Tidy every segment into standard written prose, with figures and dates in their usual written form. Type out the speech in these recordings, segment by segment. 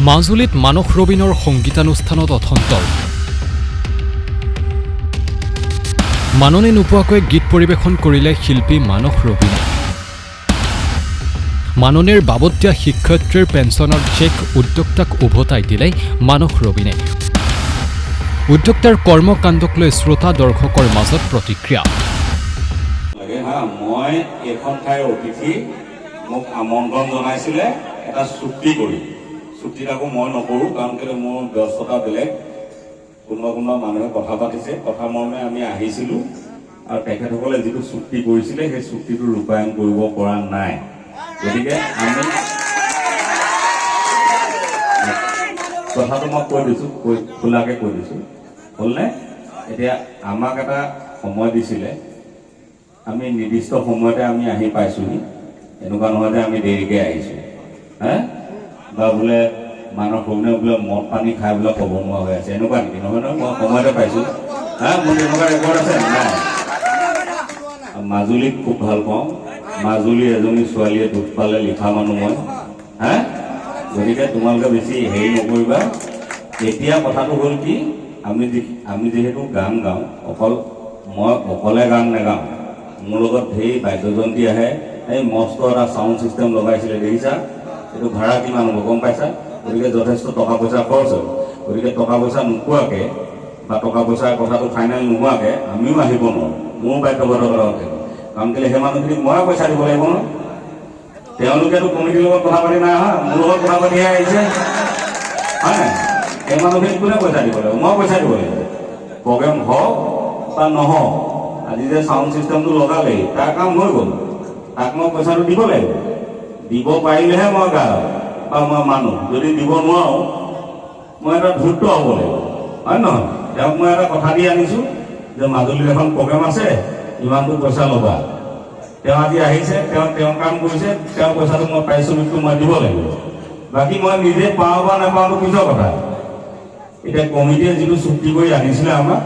মাজুলীত মানস ৰবীনৰ সংগীতানুষ্ঠানত অথন্তৰ মাননি নোপোৱাকৈ গীত পৰিৱেশন কৰিলে শিল্পী মানস ৰবীনে। মাননিৰ বাবদ দিয়া শিক্ষয়িত্ৰীৰ পেঞ্চনৰ চেক উদ্যোক্তাক উভতাই দিলে মানস ৰবীনে। উদ্যোক্তাৰ কৰ্মকাণ্ডক লৈ শ্ৰোতা দৰ্শকৰ মাজত প্ৰতিক্ৰিয়া। মই এখন ঠাইৰ অতিথি মোক আমন্ত্ৰণ জনাইছিলে এটা চুক্তি কৰি চুক্তিত আকৌ মই নকৰোঁ কাৰণ কেলৈ মোৰ ব্যস্ততা বেলেগ। কোনোবা মানুহে কথা পাতিছে, কথা মৰ্মে আমি আহিছিলোঁ আৰু তেখেতসকলে যিটো চুক্তি কৰিছিলে সেই চুক্তিটো ৰূপায়ণ কৰিব পৰা নাই। গতিকে আমি কথাটো মই কৈ দিছোঁ, খোলাকৈ কৈ দিছোঁ, হ'লনে? এতিয়া আমাক এটা সময় দিছিলে, আমি নিৰ্দিষ্ট সময়তে আমি আহি পাইছোঁহি, এনেকুৱা নহয় যে আমি দেৰিকৈ আহিছোঁ বা বোলে মানস ৰবীনে বোলে মদ পানী খাই বোলে ক'ব নোৱাৰা হৈ আছে, এনেকুৱা নেকি? নহয় নহয়, মই সময়তে পাইছোঁ। মোৰ তেনেকুৱা ৰেকৰ্ড আছে নাই? মাজুলীক খুব ভাল পাওঁ, মাজুলীৰ এজনী ছোৱালীয়ে দুখ পালে লিখা মানুহ মই। গতিকে তোমালোকে বেছি হেৰি নকৰিবা। এতিয়া কথাটো হ'ল কি, আমি যিহেতু গান গাওঁ, মই অকলে গান নাগাওঁ, মোৰ লগত ঢেৰ বাদ্যযন্ত্ৰী আহে। এই মস্ত এটা চাউণ্ড ছিষ্টেম লগাইছিলে, দেখিছা? এইটো ভাড়া কিমান হ'ব গম পাইছা? গতিকে যথেষ্ট টকা পইচা খৰচ হ'ল। গতিকে টকা পইচা নোপোৱাকৈ বা টকা পইচাৰ কথাটো ফাইনেল নোহোৱাকৈ আমিও আহিব নোৱাৰোঁ, মোৰো বাধ্যবাধকতা থাকে। কাৰণ কেলৈ সেই মানুহখিনিক মই পইচা দিব লাগিব ন। তেওঁলোকেতো কমিটিৰ লগত কথা পাতি নাই অহা, মোৰ লগত কথা পাতিহে আহিছে, হয় নাই? সেই মানুহখিনিক কোনে পইচা দিব লাগিব? মই পইচা দিব লাগিব। প্ৰগ্ৰেম হওক বা নহওক, আজি যে চাউণ্ড ছিষ্টেমটো লগালেই তাৰ কাম হৈ গ'ল, তাক মই পইচাটো দিব লাগিব। দিব পাৰিলেহে মই গাওঁ বা মই মানুহ। যদি দিব নোৱাৰোঁ, মই এটা ধূৰ্ত হ'ব লাগিব, হয় নহয়? তেওঁক মই এটা কথা দি আনিছোঁ যে মাজুলীত এখন প্ৰগ্ৰেম আছে, ইমানটো পইচা ল'বা। তেওঁ আজি আহিছে, তেওঁ কাম কৰিছে, তেওঁৰ পইচাটো মই পাৰিশ্ৰমিকটো মই দিব লাগিব। বাকী মই নিজে পাওঁ বা নাপাওঁটো পিছৰ কথা। এতিয়া কমিটিয়ে যিটো চুক্তি কৰি আনিছিলে আমাক,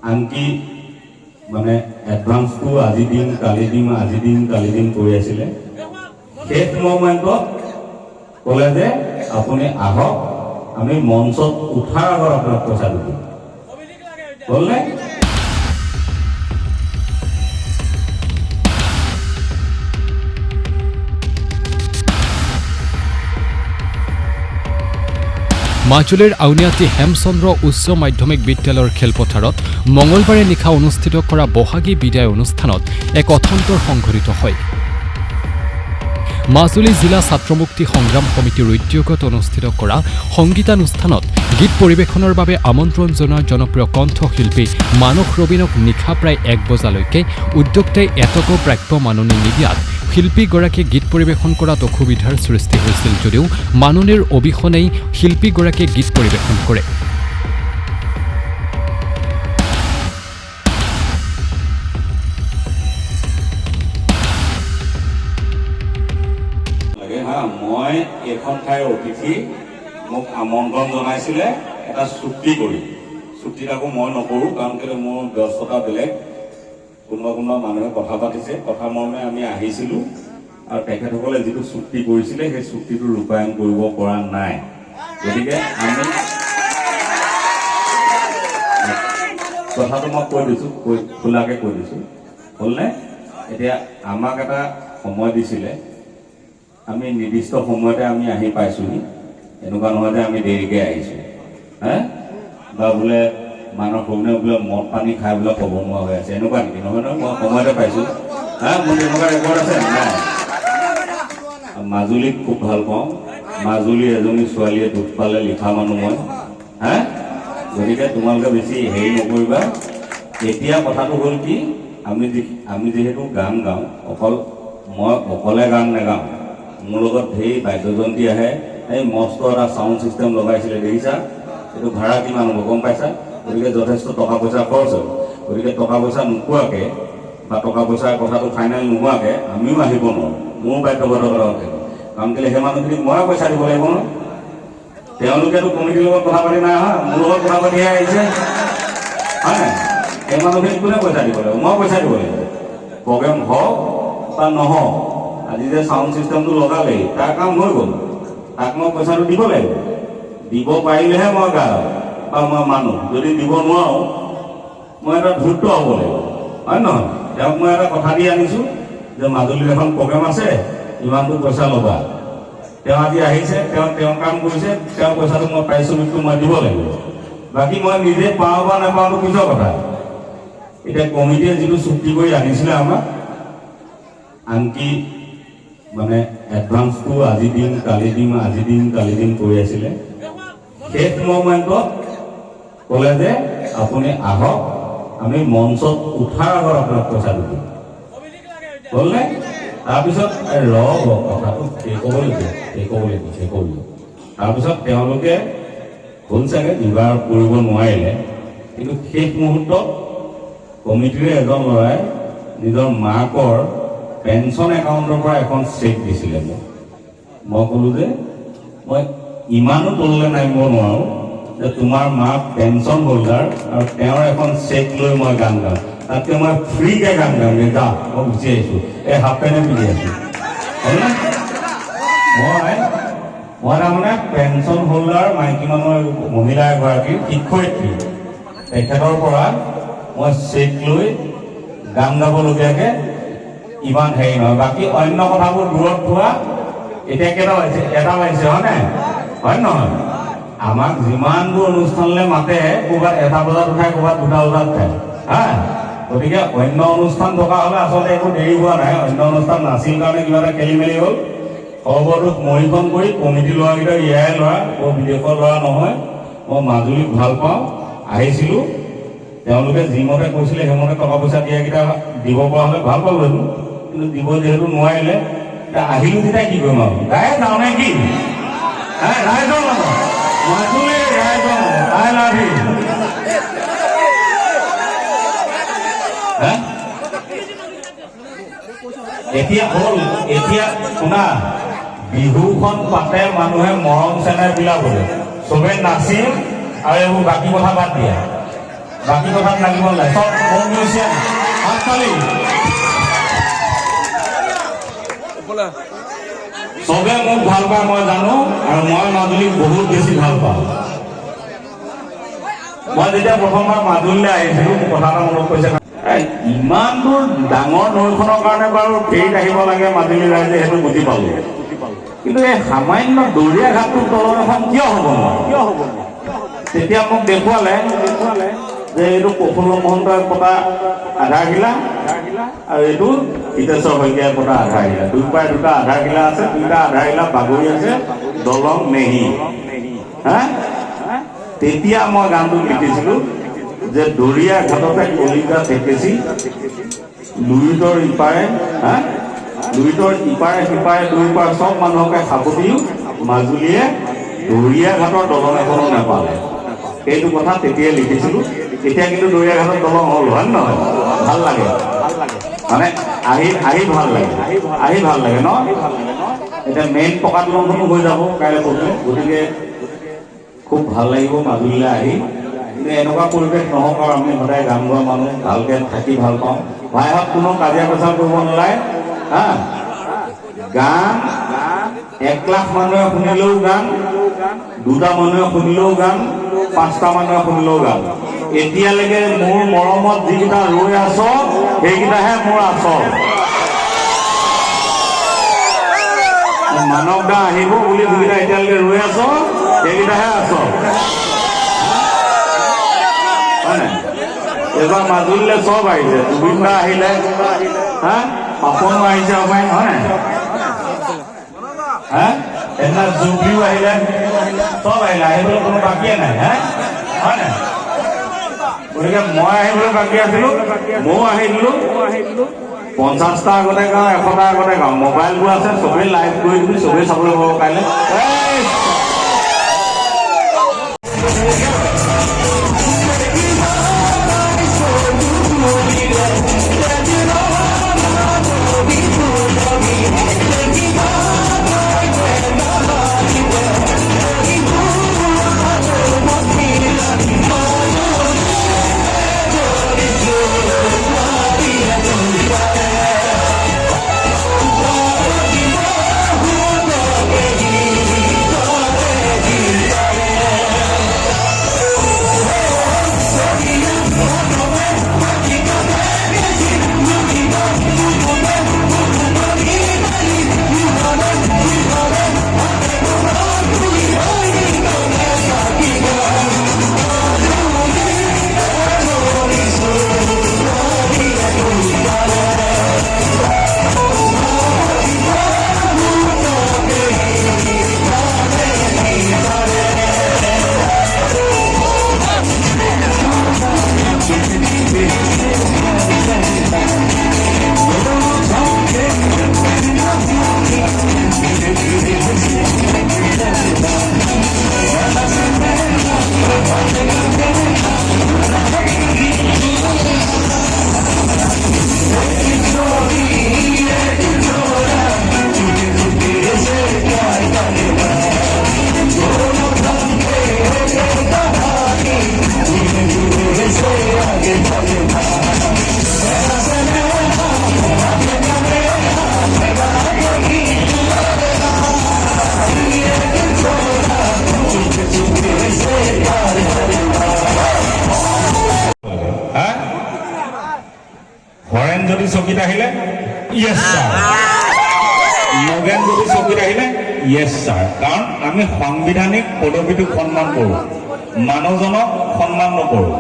আনকি মানে এডভান্সটো আজি দিম কালি দিম, আজি দিম কালি দিম কৰি আছিলে। শেষ মমেণ্টত ক'লে যে আপুনি আহক, আমি মঞ্চত উঠাৰ আগত আপোনাক পইচাটো দিম, হ'লনে? মাজুলীৰ আউনীআটী হেমচন্দ্ৰ উচ্চ মাধ্যমিক বিদ্যালয়ৰ খেলপথাৰত মঙলবাৰে নিশা অনুষ্ঠিত কৰা বহাগী বিদায় অনুষ্ঠানত এক অথন্তৰ সংঘটিত হয়। মাজুলী জিলা ছাত্ৰ মুক্তি সংগ্ৰাম সমিতিৰ উদ্যোগত অনুষ্ঠিত কৰা সংগীতানুষ্ঠানত গীত পৰিৱেশনৰ বাবে আমন্ত্ৰণ জনোৱা জনপ্ৰিয় কণ্ঠশিল্পী মানস ৰবীনক নিশা প্ৰায় 1 বজালৈকে উদ্যোক্তাই এটকো প্ৰাপ্য মাননি নিদিয়াত শিল্পীগৰাকীয়ে গীত পৰিৱেশন কৰাত অসুবিধাৰ সৃষ্টি হৈছিল যদিও মাননিৰ অবিহনেই শিল্পীগৰাকীয়ে গীত পৰিৱেশন কৰে। মই এখন ঠাইৰ অতিথি মোক আমন্ত্ৰণ জনাইছিলে এটা চুক্তি কৰি চুক্তিত আকৌ মই নকৰোঁ কাৰণ কেলৈ মোৰ ব্যস্ততা বেলেগ। কোনোবা মানুহে কথা পাতিছে, কথা মৰ্মে আমি আহিছিলোঁ আৰু তেখেতসকলে যিটো চুক্তি কৰিছিলে সেই চুক্তিটো ৰূপায়ণ কৰিব পৰা নাই। গতিকে আমি কথাটো মই কৈ দিছোঁ, খোলাকৈ কৈ দিছোঁ, হ'লনে? এতিয়া আমাক এটা সময় দিছিলে, আমি নিৰ্দিষ্ট সময়তে আমি আহি পাইছোঁহি, এনেকুৱা নহয় যে আমি দেৰিকৈ আহিছোঁ বা বোলে মানস ৰবীনে বোলে মদ পানী খাই বোলে ক'ব নোৱাৰা হৈ আছে, এনেকুৱা নেকি? নহয় নহয়, মই সময়তে পাইছোঁ। মোৰ তেনেকুৱা ৰেকৰ্ড আছে নাই? মাজুলীক খুব ভাল পাওঁ, মাজুলীৰ এজনী ছোৱালীয়ে দুখ পালে লিখা মানুহ মই। গতিকে তোমালোকে বেছি হেৰি নকৰিবা। এতিয়া কথাটো হ'ল কি, আমি যিহেতু গান গাওঁ, মই অকলে গান নাগাওঁ, মোৰ লগত ঢেৰ বাদ্যযন্ত্ৰী আহে। এই মস্ত এটা চাউণ্ড ছিষ্টেম লগাইছিলে, দেখিছা? এইটো ভাড়া কিমান হ'ব গম পাইছা? গতিকে যথেষ্ট টকা পইচা খৰচ হ'ল। গতিকে টকা পইচা নোপোৱাকৈ বা টকা পইচাৰ কথাটো ফাইনেল নোহোৱাকৈ আমিও আহিব নোৱাৰোঁ, মোৰো বাধ্যবাধকতা থাকে। কাৰণ কেলৈ সেই মানুহখিনিক মই পইচা দিব লাগিব ন। তেওঁলোকেতো কমিটিৰ লগত কথা পাতি নাই অহা, মোৰ লগত কথা পাতিহে আহিছে, হয় নাই? সেই মানুহখিনিক কোনে পইচা দিব লাগিব? মই পইচা দিব লাগিব। প্ৰগ্ৰেম হওক বা নহওক, আজি যে চাউণ্ড ছিষ্টেমটো লগালেই তাৰ কাম হৈ গ'ল, তাক মই পইচাটো দিব লাগিব। দিব পাৰিলেহে মই গাওঁ বা মই মানো। যদি দিব নোৱাৰোঁ মই এটা ধূৰ্ত হ'ব লাগিব, হয় নহয়? তেওঁক মই এটা কথা দি আনিছোঁ যে মাজুলীত এখন প্ৰগ্ৰেম আছে, ইমানটো পইচা ল'বা। তেওঁ আজি আহিছে, তেওঁ কাম কৰিছে, তেওঁৰ পইচাটো মই পাৰিশ্ৰমিকটো মই দিব লাগিব। বাকী মই নিজে পাওঁ বা নাপাওঁটো পিছৰ কথা। এতিয়া কমিটিয়ে যিটো চুক্তি কৰি আনিছিলে আমাক, আনকি মানে এডভান্সটো আজি দিম কালি দিম আজি দিম কালি দিম কৰি আছিলে। শেষ মমেণ্টত ক'লে যে আপুনি আহক, আমি মঞ্চত উঠাৰ আগত আপোনাক পইচাটো দিম। হ'লনে? তাৰপিছত কথাটো সেই ক'বলৈ দিয়ে। তাৰপিছত তেওঁলোকে হ'ল চাগে যোগাৰ কৰিব নোৱাৰিলে, কিন্তু শেষ মুহূৰ্তত কমিটিৰে এজন ল'ৰাই নিজৰ মাকৰ পেঞ্চন একাউণ্টৰ পৰা এখন চেক দিছিলে মোক। মই ক'লোঁ যে মই ইমানো তললৈ নামিব নোৱাৰোঁ যে তোমাৰ মা পেঞ্চন হোল্ডাৰ আৰু তেওঁৰ এখন চেক লৈ মই গান গাওঁ। তাতকৈ মই ফ্ৰীকৈ গান গাম যে যা মই গুচি আহিছোঁ, এই হাফ পেণ্টে পিন্ধি আছোঁ। হ'লনে? মই তাৰমানে পেঞ্চন হোল্ডাৰ মাইকী মানুহৰ মহিলা এগৰাকীৰ শিক্ষয়িত্ৰী, তেখেতৰ পৰা মই চেক লৈ গান গাবলগীয়াকৈ ইমান হেৰি নহয়। বাকী অন্য কথাবোৰ দূৰত থোৱা। এতিয়া কেইটা পাইছে? এটা পাইছে, হয়নে? হয় নহয়? আমাক যিমানবোৰ অনুষ্ঠানলৈ মাতে, ক'ৰবাত 1 বজাত উঠাই, ক'ৰবাত 2 বজাত উঠায়, হা? গতিকে অন্য অনুষ্ঠান থকা হ'লে আচলতে একো দেৰি হোৱা নাই। অন্য অনুষ্ঠান নাছিল কাৰণে কিবা এটা খেলি মেলি হ'ল। সৰ্বদোষ মৰিখন কৰি কমিটি ল'ৰাকেইটা ইয়াৰে ল'ৰা, বৰ বিদেশৰ ল'ৰা নহয়। মই মাজুলীক ভাল পাওঁ, আহিছিলোঁ। তেওঁলোকে যিমতে কৈছিলে সেইমতে টকা পইচা দিয়াকেইটা দিব পৰা হ'লে ভাল পালোঁ, কিন্তু দিব যিহেতু নোৱাৰিলে, এতিয়া আহিলোঁ তেতিয়া কি কৰিম আৰু? গায়ে যাওঁ নে কি? ৰাইজৰ লগত মাজুলীৰ ৰাইজৰ আই লাভ ইউ। এতিয়া শুনা, বিহুখন পাতে মানুহে মৰম চেনেহ বিলাবলৈ, চবে নাচিম আৰু এইবোৰ বাকী কথা বাদ দিয়া। বাকী কথাত লাগিব নাই, চব মিউজিয়াম হাততালি। চবে মোক ভাল পায় মই জানো, আৰু মই মাজুলীক বহুত বেছি ভাল পাওঁ। মই যেতিয়া প্ৰথমবাৰ মাজুলীলৈ আহিছিলোঁ, মোৰ কথা এটা মনত পৰিছে। ইমান দূৰ ডাঙৰ নৈখনৰ কাৰণে বাৰু ফেৰীত আহিব লাগে মাজুলী ৰাইজে, সেইটো বুজি পালোঁ। কিন্তু এই সামান্য দৰিয়া ঘাটটোৰ দলং এখন কিয় হ'ব নোৱাৰে? তেতিয়া মোক দেখুৱালে যে এইটো প্ৰফুল্ল মহন্তই পতা আধাৰশিলা আৰু এইটো হিতেশ্বৰ শইকীয়াই পতা আধাৰশিলা। দুই পাৰে 2টা আধাৰশিলা আছে, 2টা আধাৰশিলা বাগৰি আছে, দলং নেহি। হা? তেতিয়া মই গানটো লিখিছিলোঁ যে দৰিয়া ঘাটতে কলিতা ঠেকেচি, লুইতৰ ইপাৰে, লুইতৰ ইপাৰে সিপাৰে 2 পাৰ চব মানুহকে সাবটিও মাজুলীয়ে দৰিয়া ঘাটৰ দলং এখনো নাপালে। সেইটো কথা তেতিয়াই লিখিছিলোঁ। এতিয়া কিন্তু দৰিয়া ঘাটৰ দলং হ'ল, হয় নহয়? ভাল লাগে, মানে আহি ভাল লাগে, ভাল লাগে ন? এতিয়া মেইন পকা দলংখনো হৈ যাব কাইলৈ পৰহিলৈ, গতিকে খুব ভাল লাগিব মাজুলীলৈ আহি। কিন্তু এনেকুৱা পৰিৱেশ নহওক, আৰু আমি সদায় গান গোৱা মানুহ, ভালকৈ থাকি ভাল পাওঁ। ভাইহঁত কোনো কাজিয়া পেচাল কৰিব নালাগে, হা? গান 1 লাখ মানুহে শুনিলেও গান, 2টা মানুহে শুনিলেও গান, 5টা মানুহে শুনিলেও গান। এতিয়ালৈকে মোৰ মৰমত যিকেইটা ৰৈ আছ, সেইকেইটাহে মোৰ আচল। মানৱ দা আহিব বুলি যিকেইটা এতিয়ালৈকে ৰৈ আছ, সেইকেইটাহে আচল। এইবাৰ মাজুলীলৈ চব আহিছে, জুবিন দা আহিলে, হা? পাপনো আহিছে, হয় নাই? সেইদিনা জুবিও আহিলে, চব আহিলে, আহিবলৈ কোনো বাকীয়ে নাই, হয় নাই? গতিকে মই আহিবলৈ বাকী আছিলোঁ, ময়ো আহিলোঁ। 50টা আগতে গাওঁ, 100টা আগতে গাওঁ। মোবাইলবোৰ আছে, চবেই লাইভ কৰি দিবি, চবেই চাবলৈ পাব কাইলৈ। চকীত আহিলে য়েছ ছাৰ, নগেন যদি চকীত আহিলে য়েছ ছাৰ। কাৰণ আমি সাংবিধানিক পদবীটোক সন্মান কৰোঁ, মানুহজনক সন্মান নকৰোঁ।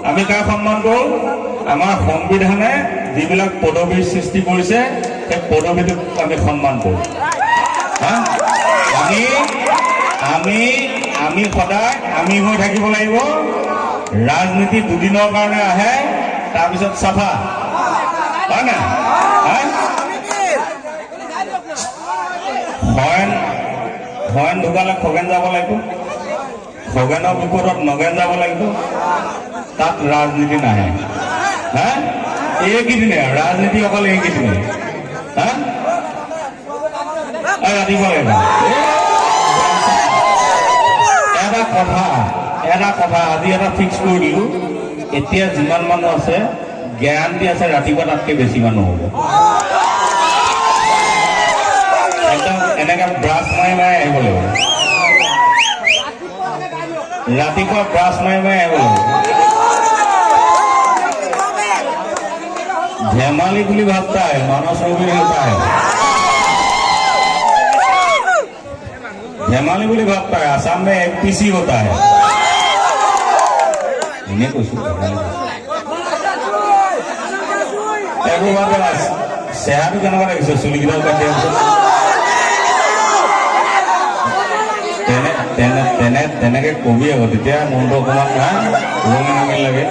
আমি কাক সন্মান কৰোঁ? আমাৰ সংবিধানে যিবিলাক পদবীৰ সৃষ্টি কৰিছে সেই পদবীটোক আমি সন্মান কৰোঁ। আমি সদায় আমি হৈ থাকিব লাগিব। ৰাজনীতি দুদিনৰ কাৰণে আহে, তাৰপিছত চাফা, হয় নাই? হৰেণ ঢুকালে খগেন যাব লাগিব, খগেনৰ বিপদত নগেন যাব লাগিব, তাত ৰাজনীতি নাহে। এইকেইদিনে ৰাজনীতি অকল এইকেইদিনে ৰাতিপুৱা লাগিব। এটা কথা আজি এটা ফিক্স কৰি দিলোঁ, এতিয়া যিমান মানুহ আছে গেৰাণ্টি আছে ৰাতিপুৱা তাতকৈ বেছি মানুহ হ'ব। একদম এনেকৈ ব্ৰাছ মাৰি মাৰি আহিব লাগিব, ৰাতিপুৱা ব্ৰাছ মাৰি মাৰি আহিব লাগিব। ধেমালি বুলি ভাবता है, मानव भी होता है, धेमाली বুলি भाबता है। आसाम में एमपीसी होता है। इन्हें कुछ চেহাটো কেনেকুৱা লাগিছে? চুলিকেইটাও কাটি তেনেকে কবি আকৌ, তেতিয়া মনটো অকণমান ৰঙি ৰঙি লাগে।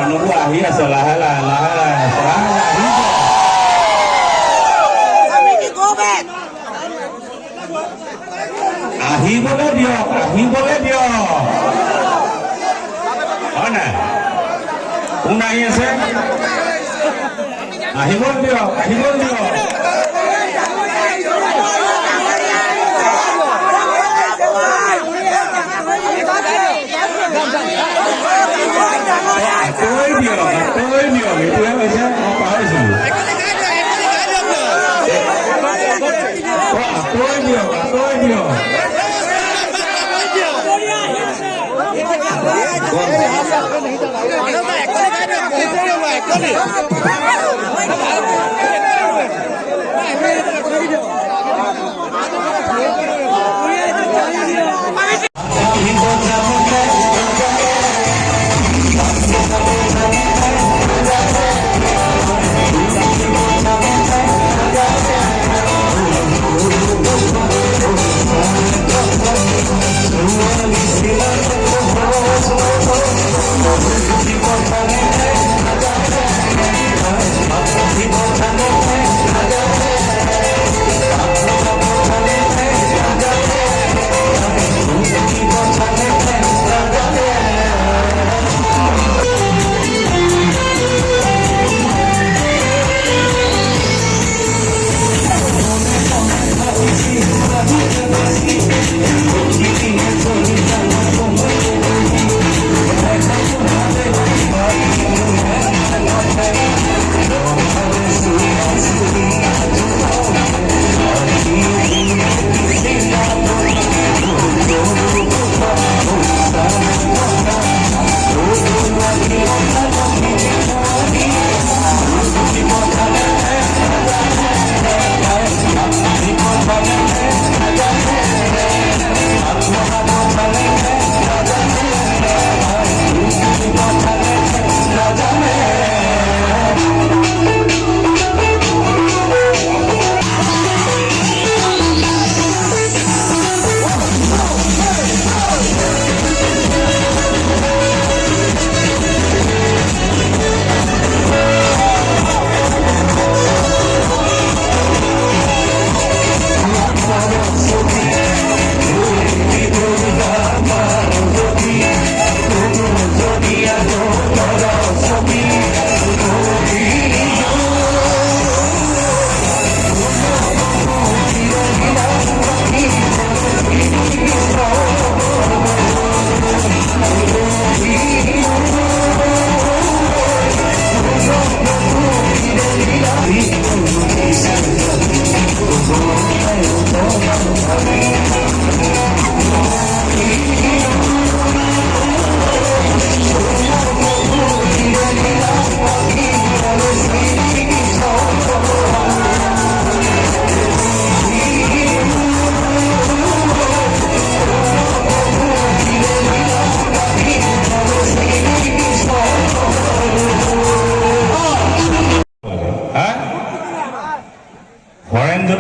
মানুহবোৰ আহি আছে লাহে লাহে লাহে লাহে আহিবলৈ দিয়ক, হয় নাই? কোন আহি আছে? আহিব দিয়ক। এইটোহে হৈছে, মই পাহৰিছিলোঁ। আঁতৰি দিয়ক।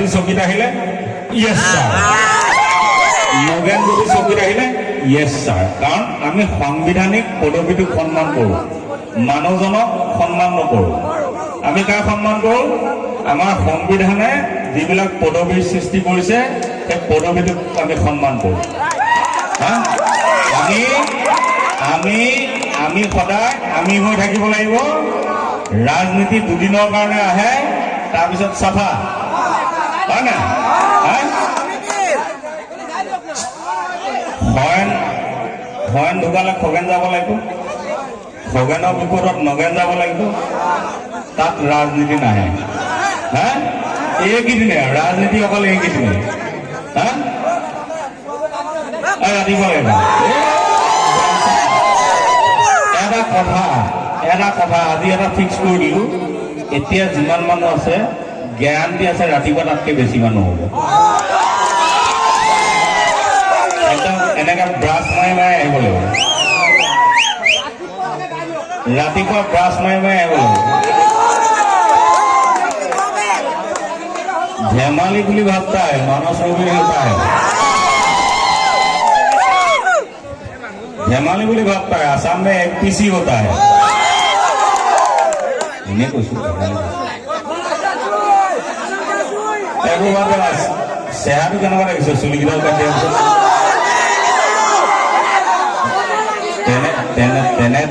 যদি চকীত আহিলে ইয়েছ ছাৰ, নগেন যদি চকীত আহিলে ইয়েছ ছাৰ। কাৰণ আমি সাংবিধানিক পদবীটোক সন্মান কৰোঁ, মানুহজনক সন্মান নকৰোঁ। আমি কাক সন্মান কৰোঁ? আমাৰ সংবিধানে যিবিলাক পদবীৰ সৃষ্টি কৰিছে সেই পদবীটোক আমি সন্মান কৰোঁ। আমি সদায় আমি হৈ থাকিব লাগিব। ৰাজনীতি দুদিনৰ কাৰণে আহে, তাৰপিছত চাফা, হয় নাই? হয়ন ঢুকালে খগেন যাব লাগিব, খগেনৰ বিপদত নগেন যাব লাগিব, তাত ৰাজনীতি নাহে। এইকেইদিনে ৰাজনীতি অকল এইকেইদিনে। ৰাতিপুৱা লাগিব এটা কথা আজি এটা ফিক্স কৰি দিলোঁ, এতিয়া যিমান মানুহ আছে গেৰাণ্টি আছে ৰাতিপুৱা তাতকৈ বেছি মানুহ হ'ব। একদম এনেকৈ ব্ৰাছ মাৰি মাৰি আহিব লাগিব, ৰাতিপুৱা ব্ৰাছ মাৰি মাৰি আহিব লাগিব। ধেমালি বুলি ভাবता है, मानस रोगी होता है, धेमाली बुली भागता है। आसाम में एमपीसी होता है। इन्हें कुछ सेहत केनेকুৱা লাগিছে চুলিকেইডাল কাটি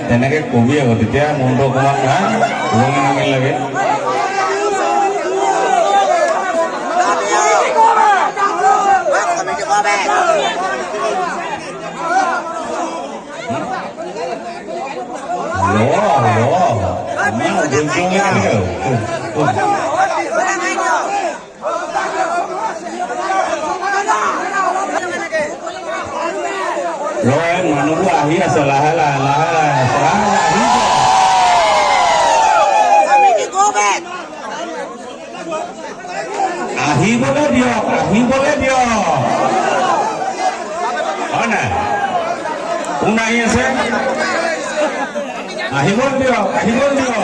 তেনেকে কবি আকৌ, তেতিয়া মনটো অকণমান ৰঙি ৰঙি লাগে। মানুহবোৰ আহি আছে লাহে লাহে লাহে লাহে আহিবলৈ দিয়ক, আহিবলৈ দিয়ক, হয় নাই? কোন আহি আছে? আহিবলৈ দিয়ক, আহিবলৈ দিয়ক।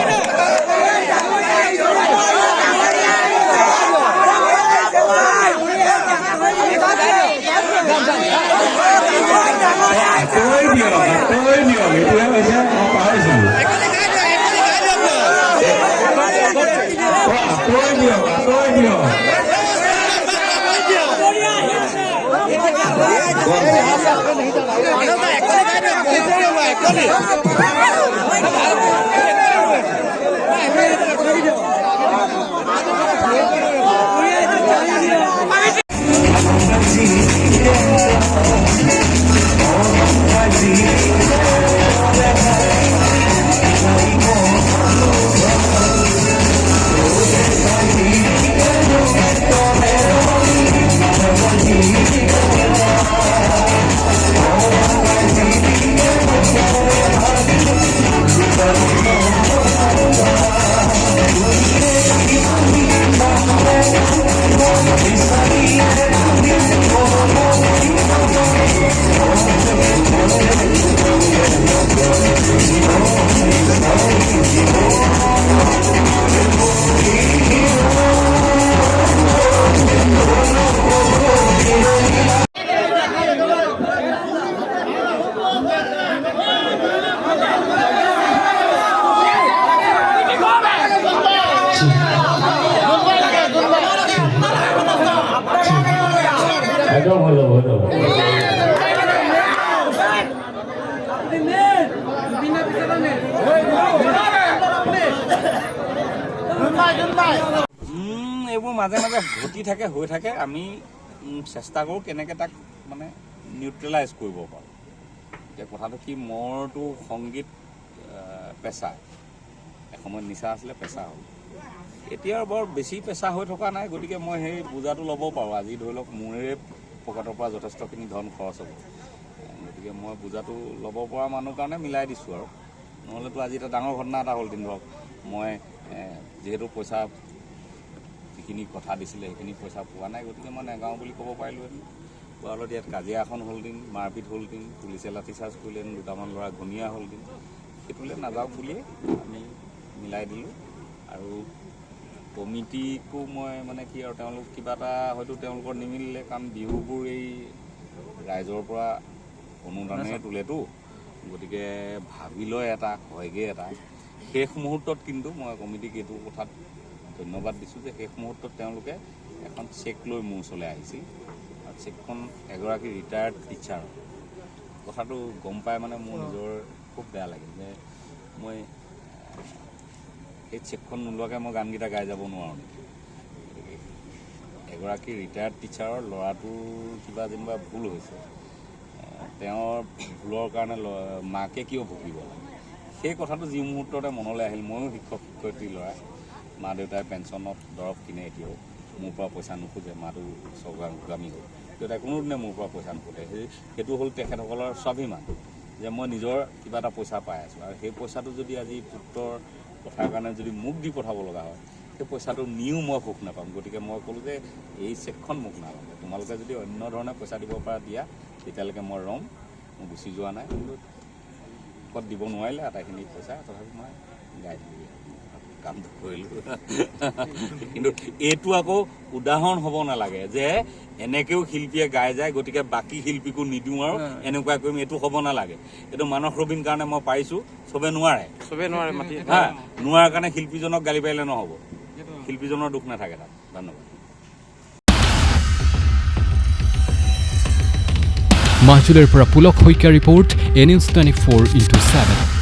আঁতৰি দিয়ক, আঁতৰি দিয়ক, এইটোহে হৈছে মই পাহৰিছিলোঁ। আঁতৰি দিয়ক, আঁতৰি দিয়ক। এইবোৰ মাজে মাজে ঘটি থাকে, হৈ থাকে। আমি চেষ্টা কৰোঁ কেনেকৈ তাক মানে নিউট্ৰেলাইজ কৰিব পাৰোঁ। এতিয়া কথাটো কি, মোৰতো সংগীত পেচা, এসময়ত নিচা আছিলে, পেচা হ'ল। এতিয়া বৰ বেছি পেচা হৈ থকা নাই, গতিকে মই সেই বোজাটো ল'ব পাৰোঁ। আজি ধৰি লওক মোৰে পকেটৰ পৰা যথেষ্টখিনি ধন খৰচ হ'ব, গতিকে মই বোজাটো ল'ব পৰা মানুহ কাৰণে মিলাই দিছোঁ আৰু। নহ'লেতো আজি এটা ডাঙৰ ঘটনা এটা হ'ল। ধৰক মই যিহেতু পইচা যিখিনি কথা দিছিলে সেইখিনি পইচা পোৱা নাই, গতিকে মই নেগাওঁ বুলি ক'ব পাৰিলোঁহেঁতেন। পোৱালত ইয়াত কাজিয়া এখন হ'ল দিন, মাৰপিট হ'ল দিন, পুলিচে লাঠিচাৰ্জ কৰিলে, দুটামান ল'ৰা ঘূণীয়া হ'ল দিন। সেইটোলৈ নাযাওক বুলিয়ে আমি মিলাই দিলোঁ। আৰু কমিটিকো মই মানে কি আৰু তেওঁলোক কিবা এটা হয়তো তেওঁলোকৰ নিমিলিলে, কাৰণ বিহুবোৰ এই ৰাইজৰ পৰা অনুদানেৰে তোলেতো, গতিকে ভাবি লয় এটা হয়গৈ এটা। শেষ মুহূৰ্তত কিন্তু মই কমিটিক এইটো কথাত ধন্যবাদ দিছোঁ যে শেষ মুহূৰ্তত তেওঁলোকে এখন চেক লৈ মোৰ ওচৰলৈ আহিছিল, আৰু চেকখন এগৰাকী ৰিটায়াৰ্ড টিচাৰ। কথাটো গম পাই মানে মোৰ নিজৰ খুব বেয়া লাগিল যে মই সেই চেকখন নোলোৱাকৈ মই গানকেইটা গাই যাব নোৱাৰোঁ নেকি। এগৰাকী ৰিটায়াৰ্ড টিচাৰৰ ল'ৰাটোৰ কিবা যেনিবা ভুল হৈছে, তেওঁৰ ভুলৰ কাৰণে মাকে কিয় ভুগিব লাগে, সেই কথাটো যি মুহূৰ্ততে মনলৈ আহিল। ময়ো শিক্ষক শিক্ষয়িত্ৰী ল'ৰা, মা দেউতাই পেঞ্চনত দৰৱ কিনে, এতিয়াও মোৰ পৰা পইচা নোখোজে। মাটো স্বৰ্গগামী হ'ল, দেউতাই কোনোদিনে মোৰ পৰা পইচা নোখোজে। সেইটো হ'ল তেখেতসকলৰ স্বাভিমান যে মই নিজৰ কিবা এটা পইচা পাই আছোঁ, আৰু সেই পইচাটো যদি আজি পুত্ৰৰ কথাৰ কাৰণে যদি মোক দি পঠাব লগা হয়, সেই পইচাটো নিও মই সুখ নাপাম। গতিকে মই ক'লোঁ যে এই চেকখন মোক নালাগে, তোমালোকে যদি অন্য ধৰণে পইচা দিব পৰা দিয়া তেতিয়ালৈকে মই ৰ'ম, মই গুচি যোৱা নাই। কিন্তু ক'ত দিব নোৱাৰিলে আটাইখিনি পইচা, তথাপি মই গাই দিলোঁ, কামটো কৰিলোঁ। কিন্তু এইটো আকৌ উদাহৰণ হ'ব নালাগে যে এনেকৈও শিল্পীয়ে গাই যায়, গতিকে বাকী শিল্পীকো নিদিওঁ আৰু এনেকুৱা কৰিম, এইটো হ'ব নালাগে। এইটো মানস ৰবীন কাৰণে মই পাৰিছোঁ, চবে নোৱাৰে, হা, নোৱাৰাৰ কাৰণে শিল্পীজনক গালি পাৰিলে নহ'ব, শিল্পীজনৰ দুখ নাথাকে তাত। ধন্যবাদ। মাহজুলৰ পৰা পুলক শইকীয়া ৰিপৰ্ট, NEWS 24/7।